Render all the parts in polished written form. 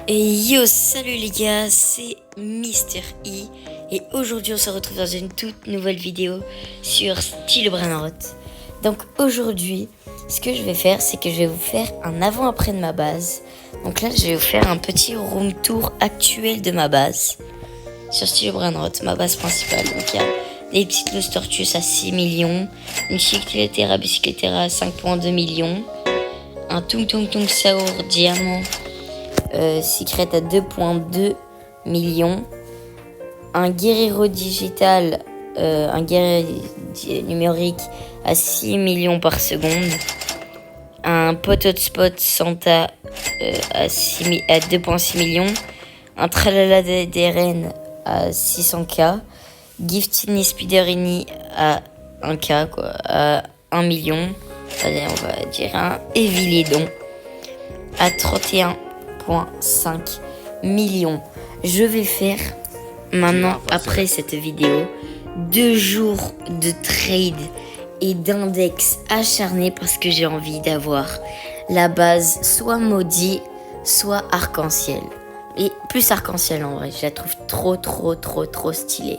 Et yo, salut les gars, c'est Mister E et aujourd'hui on se retrouve dans une toute nouvelle vidéo sur Style Brainrot. Donc aujourd'hui, ce que je vais faire, c'est que je vais vous faire un avant-après de ma base. Donc là, je vais vous faire un petit room tour actuel de ma base sur Style Brainrot, ma base principale. Donc il y a des petites Los Tortues à 6 millions, une Cycletera Bicycletera à 5,2 millions, un Tung Tung Tung Saur Diamant Secret à 2,2 millions, un Guerrero digital, un guerrier numérique à 6 millions par seconde, un Pot Hotspot Santa à 2,6 millions, un Tralala DRN à 600k, Giftini Spiderini à 1k, quoi, à 1 million, allez, on va dire un Evilédon à 31,5 millions. Je vais faire maintenant, après cette vidéo, 2 jours de trade et d'index acharné parce que j'ai envie d'avoir la base soit maudit, soit arc-en-ciel. Et plus arc-en-ciel en vrai, je la trouve trop stylée.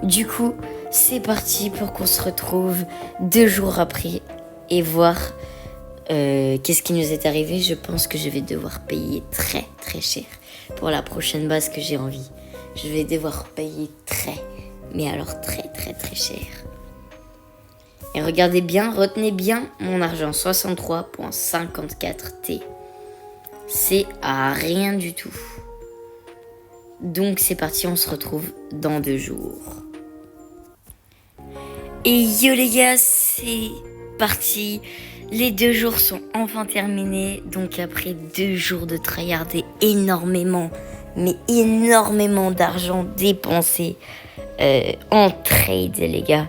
Du coup, c'est parti pour qu'on se retrouve 2 jours après et voir qu'est-ce qui nous est arrivé. Je pense que je vais devoir payer très cher pour la prochaine base que j'ai envie. Je vais devoir payer mais alors très cher. Et regardez bien, retenez bien mon argent, 63,54 T. C'est à rien du tout. Donc c'est parti, on se retrouve dans 2 jours. Et yo les gars, c'est parti. Les 2 jours sont enfin terminés. Donc après 2 jours de tryharder énormément d'argent dépensé en trade les gars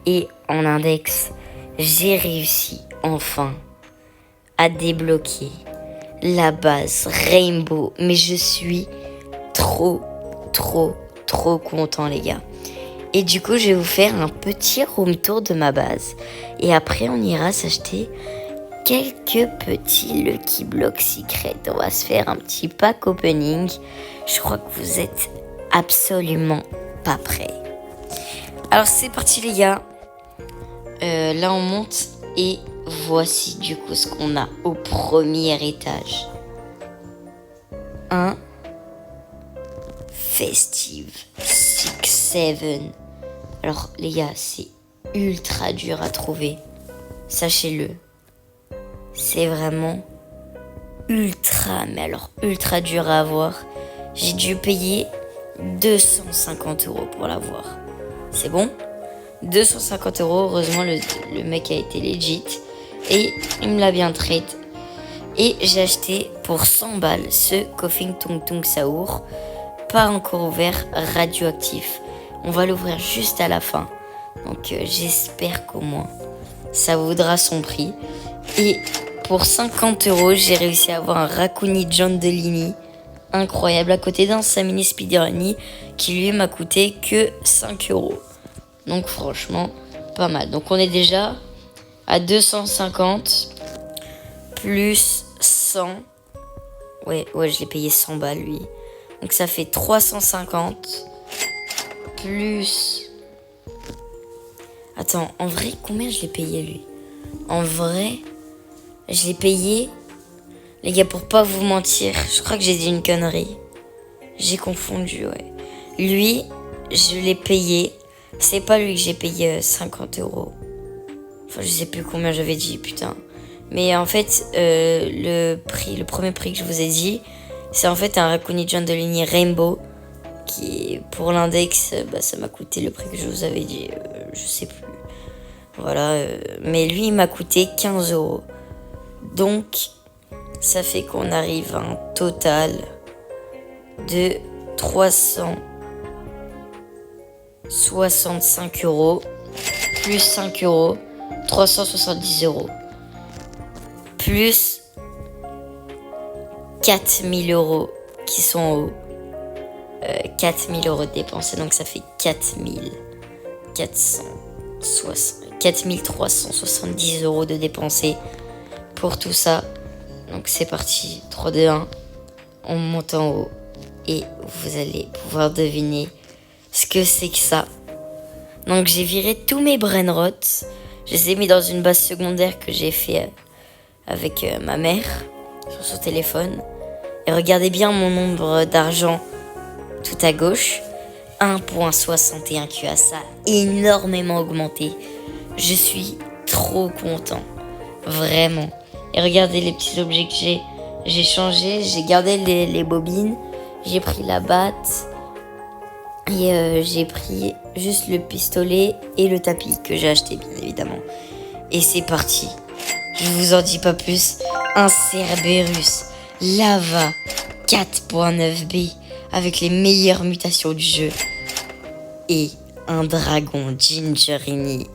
et en index, j'ai réussi enfin à débloquer la base Rainbow. Mais je suis trop content les gars. Et du coup, je vais vous faire un petit room tour de ma base. Et après, on ira s'acheter quelques petits Lucky Block Secret. On va se faire un petit pack opening. Je crois que vous êtes absolument pas prêts. Alors, c'est parti les gars. Là, on monte. Et voici du coup ce qu'on a au premier étage. Un Festive 6-7. Alors les gars, c'est ultra dur à trouver. Sachez-le. C'est vraiment ultra dur à avoir. J'ai dû payer 250 € pour l'avoir. C'est bon? 250 €. Heureusement, le mec a été legit. Et il me l'a bien trade. Et j'ai acheté pour 100 balles ce Coughing Tung Tung Saur. Pas encore ouvert, radioactif. On va l'ouvrir juste à la fin. Donc j'espère qu'au moins ça vaudra son prix. Et pour 50 €, j'ai réussi à avoir un Raccoon John Delini. Incroyable, à côté d'un Samini Spiderani qui lui m'a coûté que 5 €. Donc franchement, pas mal. Donc on est déjà à 250 plus 100. Ouais, je l'ai payé 100 balles lui. Donc ça fait 350 plus... Attends, en vrai, combien je l'ai payé lui? En vrai, je l'ai payé... Les gars, pour pas vous mentir, je crois que j'ai dit une connerie. J'ai confondu, ouais. Lui, je l'ai payé... C'est pas lui que j'ai payé 50 €. Enfin, je sais plus combien j'avais dit, putain. Mais en fait, le premier prix que je vous ai dit, c'est en fait un Raccoon John de ligne Rainbow. Qui, pour l'index, ça m'a coûté le prix que je vous avais dit. Je sais plus. Voilà. Mais lui, il m'a coûté 15 €. Donc, ça fait qu'on arrive à un total de 365 € plus 5 €, 370 € plus 4000 € qui sont en haut. 4000 € dépensés, donc ça fait 4370 € de dépensés pour tout ça. Donc c'est parti, 3, 2, 1. on monte en haut et vous allez pouvoir deviner ce que c'est que ça. Donc j'ai viré tous mes brainrots, je les ai mis dans une base secondaire que j'ai fait avec ma mère sur son téléphone. Et regardez bien mon nombre d'argent tout à gauche, 1.61 QA, ça a énormément augmenté. Je suis trop content, vraiment. Et regardez les petits objets que j'ai changé, j'ai gardé les bobines, j'ai pris la batte et j'ai pris juste le pistolet et le tapis que j'ai acheté bien évidemment. Et c'est parti, je vous en dis pas plus. Un Cerberus Lava 4.9B avec les meilleures mutations du jeu et un dragon Gingerini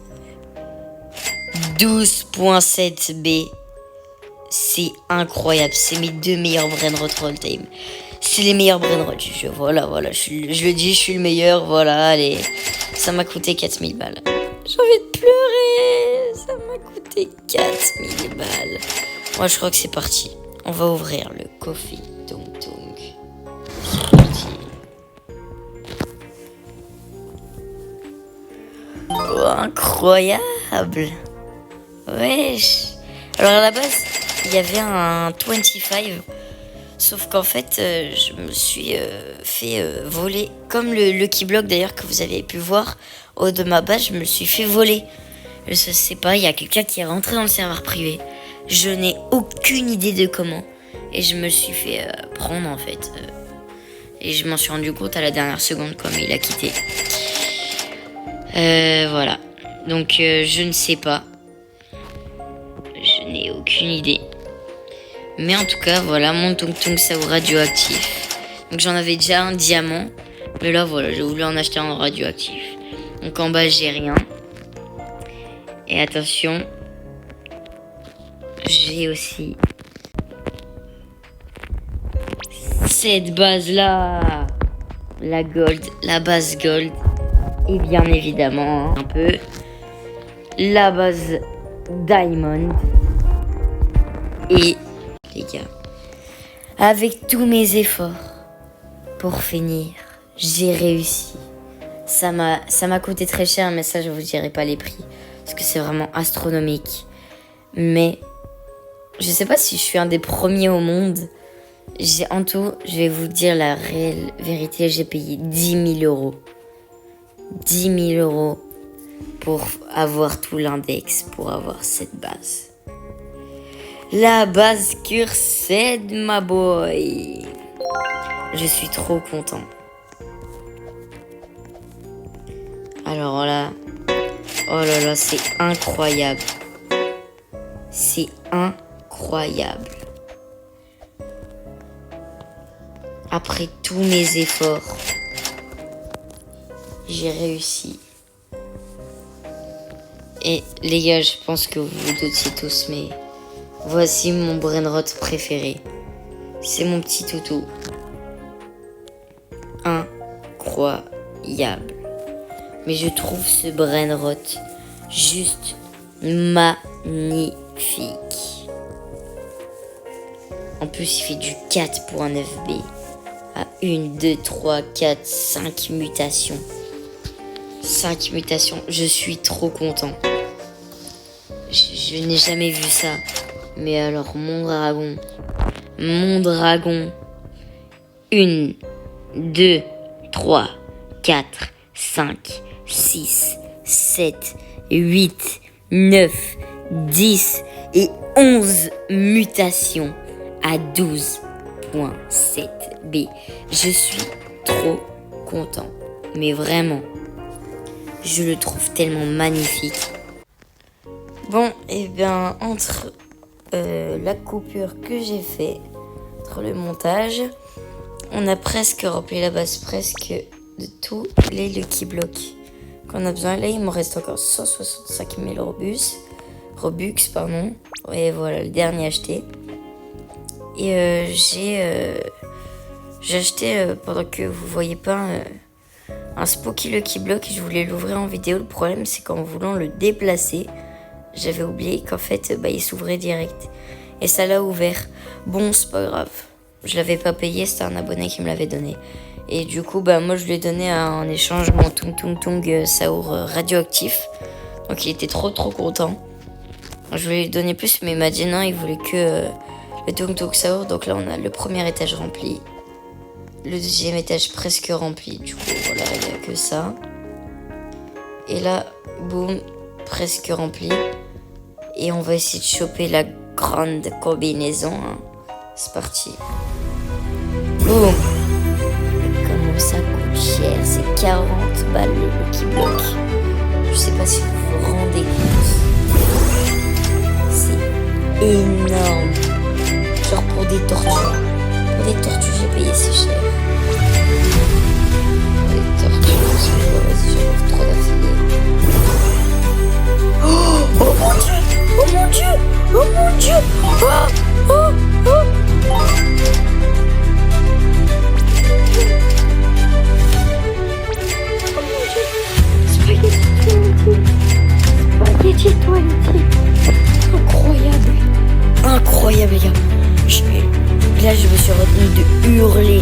12.7B. C'est incroyable, c'est mes 2 meilleurs brainrots all time. C'est les meilleurs brainrots du jeu, voilà, je le dis, je suis le meilleur, voilà, allez. Ça m'a coûté 4000 balles. J'ai envie de pleurer, ça m'a coûté 4000 balles. Moi, je crois que c'est parti. On va ouvrir le Coffee Tung Tung. C'est parti. Oh, incroyable. Wesh. Alors à la base, il y avait un 25. Sauf qu'en fait, je me suis fait voler. Comme le Lucky Block d'ailleurs que vous avez pu voir au haut de ma base, je me suis fait voler. Je sais pas, il y a quelqu'un qui est rentré dans le serveur privé. Je n'ai aucune idée de comment. Et je me suis fait prendre en fait. Et je m'en suis rendu compte à la dernière seconde comme il a quitté. Voilà. Donc je ne sais pas. Je n'ai aucune idée. Mais en tout cas, voilà, mon Tung Tung Sao radioactif. Donc j'en avais déjà un diamant. Mais là, voilà, j'ai voulu en acheter un radioactif. Donc en bas, j'ai rien. Et attention, j'ai aussi cette base-là. La gold, la base gold. Et bien évidemment, un peu la base diamond. Et les gars, avec tous mes efforts pour finir, j'ai réussi. Ça m'a coûté très cher, mais ça je vous dirai pas les prix parce que c'est vraiment astronomique. Mais je sais pas si je suis un des premiers au monde. En tout, je vais vous dire la réelle vérité, j'ai payé 10 000 euros. 10 000 euros pour avoir tout l'index, pour avoir cette base. La base Cursed, ma boy. Je suis trop content. Alors là, oh là là, c'est incroyable. C'est incroyable. Après tous mes efforts, j'ai réussi. Et les gars, je pense que vous vous doutiez tous, mais voici mon brainrot préféré. C'est mon petit toutou. Incroyable. Mais je trouve ce brainrot juste magnifique. En plus, il fait du 4.9B à 1, 2, 3, 4, 5 mutations. 5 mutations. Je suis trop content. Je n'ai jamais vu ça. Mais alors, mon dragon. 1, 2, 3, 4, 5, 6, 7, 8, 9, 10 et 11 mutations à 12.7B. Je suis trop content. Mais vraiment, je le trouve tellement magnifique. Bon, et bien, entre la coupure que j'ai fait, entre le montage, on a presque rempli la base, presque de tous les Lucky Blocks qu'on a besoin. Là, il me reste encore 165 000 Robux, pardon. Et voilà, le dernier acheté. Et j'ai acheté, pendant que vous voyez pas, un Spooky Lucky Block et je voulais l'ouvrir en vidéo. Le problème, c'est qu'en voulant le déplacer, j'avais oublié qu'en fait, il s'ouvrait direct. Et ça l'a ouvert. Bon, c'est pas grave. Je l'avais pas payé, c'était un abonné qui me l'avait donné. Et du coup, bah moi je lui ai donné en échange mon Tung Tung Tung Saour radioactif. Donc il était trop content. Je voulais lui donner plus, mais il m'a dit non, il voulait que le Tung Tung Saour. Donc là, on a le premier étage rempli. Le deuxième étage presque rempli. Du coup, voilà, il n'y a que ça. Et là, boum, presque rempli. Et on va essayer de choper la grande combinaison. Hein. C'est parti. Boum. Comment ça coûte cher? C'est 40 balles le Lucky Block. Je sais pas si vous vous rendez compte. C'est énorme. Genre pour des tortues. Pour des tortues, j'ai payé si cher. Pour des tortues, vas-y, j'en trop d'affilée. Oh mon dieu! Oh mon dieu! Oh mon dieu! Oh! Oh! Oh! Spaghetti toilette. Incroyable. Incroyable les gars. Là je me suis retenue de hurler.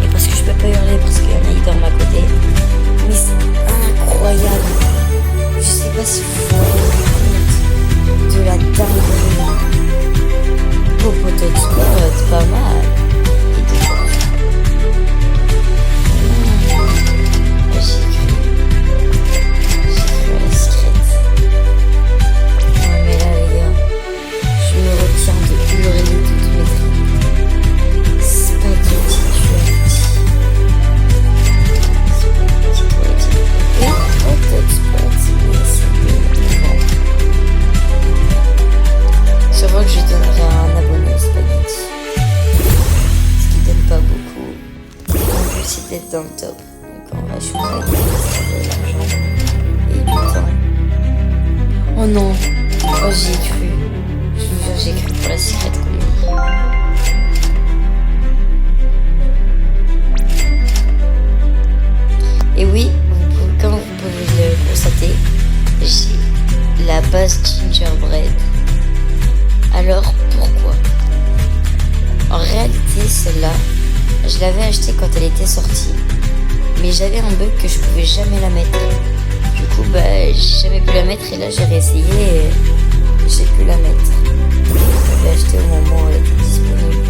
Et parce que je peux pas hurler parce qu'il y en a qui dorment à côté. Mais c'est incroyable. Je sais pas si vous vous rendez compte de la dinguerie. Popotot spot, pas mal. Dans le top. Donc on va shooter avec de l'argent et du temps. Oh non. Oh j'y ai cru. Je vous jure j'ai cru pour la secret comedy. Et oui, comme vous pouvez le constater, j'ai la base gingerbread. Alors pourquoi? En réalité celle-là, je l'avais achetée quand elle était sortie, mais j'avais un bug que je pouvais jamais la mettre. Du coup, j'ai jamais pu la mettre et là j'ai réessayé et j'ai pu la mettre. Je l'avais achetée au moment où elle était disponible.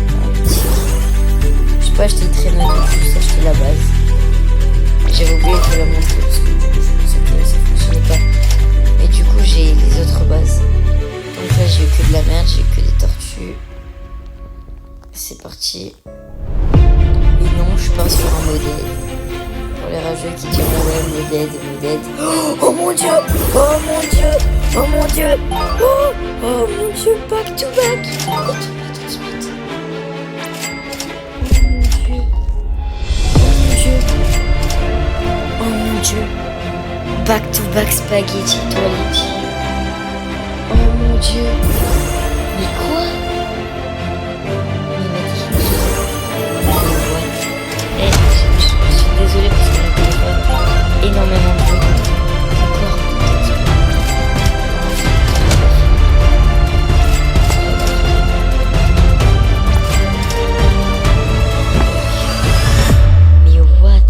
J'ai pas acheté le traîneau, j'ai juste acheté la base. J'avais oublié de vous la montrer parce que du coup je pensais que ça fonctionnait pas. Mais du coup j'ai les autres bases. Donc là j'ai eu que de la merde, j'ai eu que des tortues. C'est parti. Non, je suis pas sur un modèle. Pour les rageux qui diront ouais, modèle. Oh mon dieu! Oh mon dieu! Oh mon dieu! Oh mon dieu! Back to back! Oh mon dieu! Oh mon dieu! Back to back spaghetti toilette. Oh mon dieu! Mais quoi? Désolée parce que mon téléphone énormément de bruit. Encore. Mais what?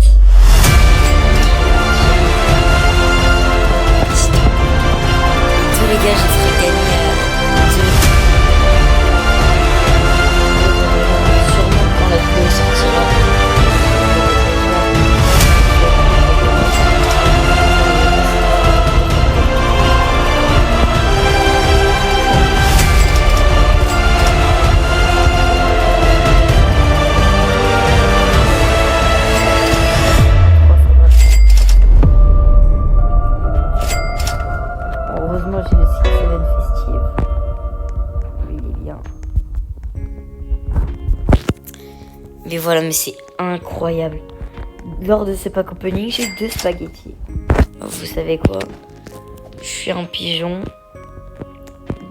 Tous les gars, j'ai fait gagner sûrement quand la vidéo sortira. Heureusement, j'ai le 6-7 festive. Lui, il est bien. Mais voilà, mais c'est incroyable. Lors de ce pack opening, j'ai 2 spaghettis. Vous savez quoi? Je suis un pigeon.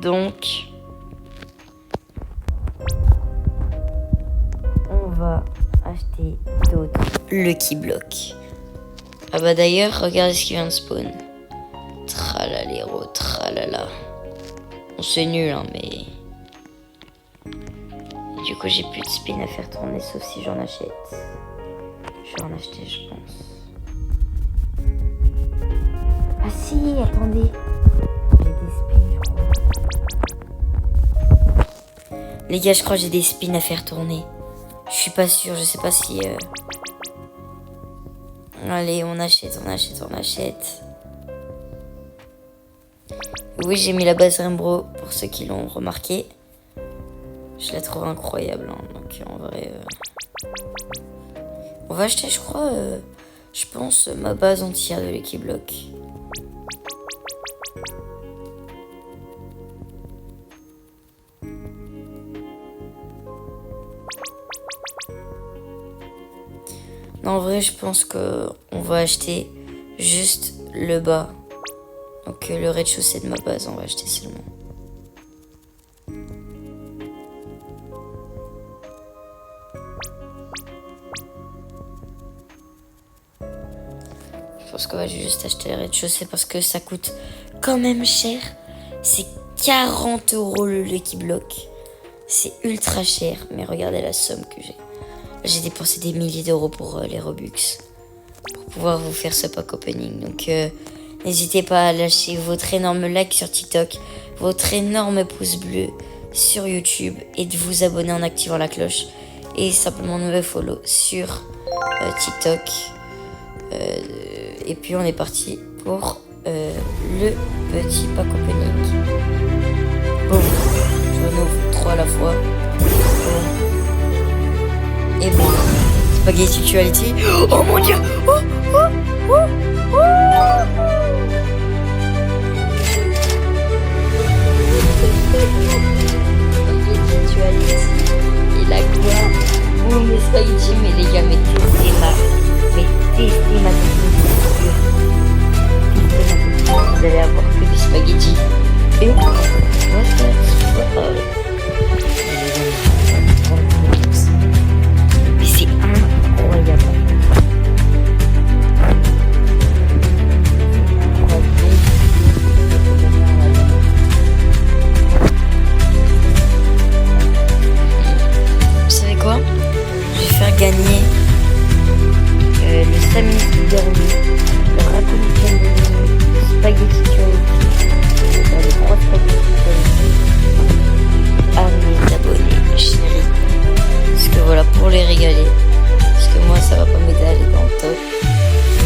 Donc, on va acheter d'autres Lucky Block. Ah bah d'ailleurs, regardez ce qui vient de spawn. Tralaléro, tralala. On c'est nul, hein, mais... Du coup, j'ai plus de spin à faire tourner, sauf si j'en achète. Je vais en acheter, je pense. Ah si, attendez. J'ai des spins, je crois. Les gars, je crois que j'ai des spins à faire tourner. Je suis pas sûre, je sais pas si... Allez, on achète. Oui, j'ai mis la base Rainbow pour ceux qui l'ont remarqué. Je la trouve incroyable, hein. Donc en vrai... On va acheter, je crois, je pense, ma base entière de Lucky Block. Non, en vrai, je pense qu'on va acheter juste le bas. Donc le rez-de-chaussée de ma base, on va acheter seulement. Je pense qu'on va juste acheter le rez-de-chaussée parce que ça coûte quand même cher. C'est 40 € le Lucky Block. C'est ultra cher, mais regardez la somme que j'ai. J'ai dépensé des milliers d'euros pour les Robux. Pour pouvoir vous faire ce pack opening. Donc n'hésitez pas à lâcher votre énorme like sur TikTok, votre énorme pouce bleu sur YouTube et de vous abonner en activant la cloche. Et simplement de me follow sur TikTok. Et puis on est parti pour le petit pack opening. Boum. J'en ouvre 3 à la fois. Boum. Et bon. Spaghetti Actuality. Oh mon dieu. Spaghetti Actuality. Et la gloire. Boum, les spaghetti. Mais les gars, mais testez ma technique. Vous allez avoir que des spaghettis. Et mais c'est incroyable. Vous savez quoi? Je vais faire gagner le 5 minutes de dernier, le raconteur de spaghetti les 3 spaghettis à mes abonnés chéris. Parce que voilà, pour les régaler. Parce que moi, ça va pas m'aider à aller dans le top.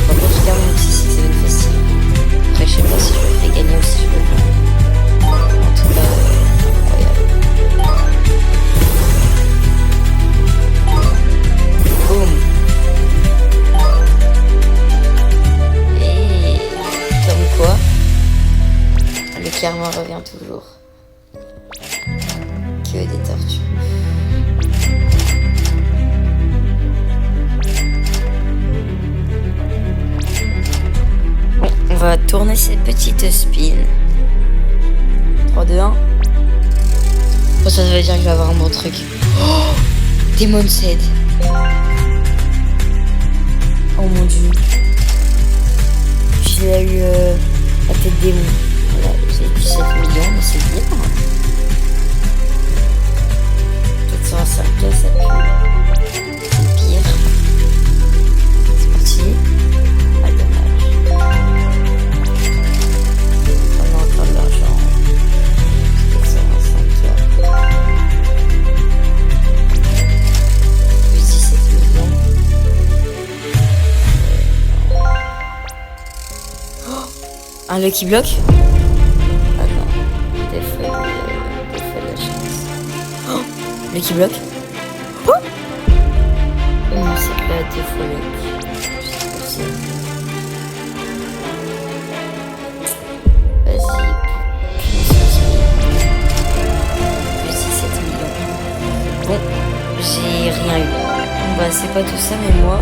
Par contre, je garde mon petit 6 facile. Après, je sais pas si je le fais gagner ou si je le fais. En tout cas, incroyable. Boum. Comme quoi, le karma revient toujours. Que des tortues. Bon, on va tourner cette petite spin. 3, 2, 1. Bon, ça veut dire que je vais avoir un bon truc. Oh, Demon's Head. Oh mon dieu. J'ai eu la tête démon. Voilà, j'ai 17 millions, mais c'est bien. 405 cas, ça pue. C'est pire. C'est parti. Ah, dommage. On a encore de l'argent. 425 cas. Plus 17 millions. Un Lucky Block? Ah non, des fois de la chance. Oh, Lucky Block? Oh, non, c'est que là, des fois Lucky. Je sais pas si... Vas-y. Plus 17 millions. Bon, j'ai rien eu. Bon bah c'est pas tout ça, mais moi,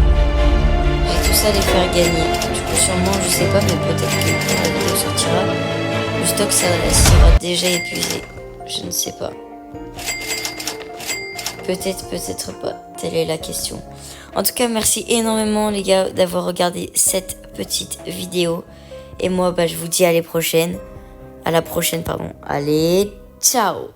j'ai tout ça à les faire gagner. Sûrement, je sais pas, mais peut-être que quand la vidéo sortira, le stock ça sera déjà épuisé. Je ne sais pas. Peut-être, peut-être pas. Telle est la question. En tout cas, merci énormément les gars d'avoir regardé cette petite vidéo. Et moi, bah, je vous dis à la prochaine. Allez, ciao!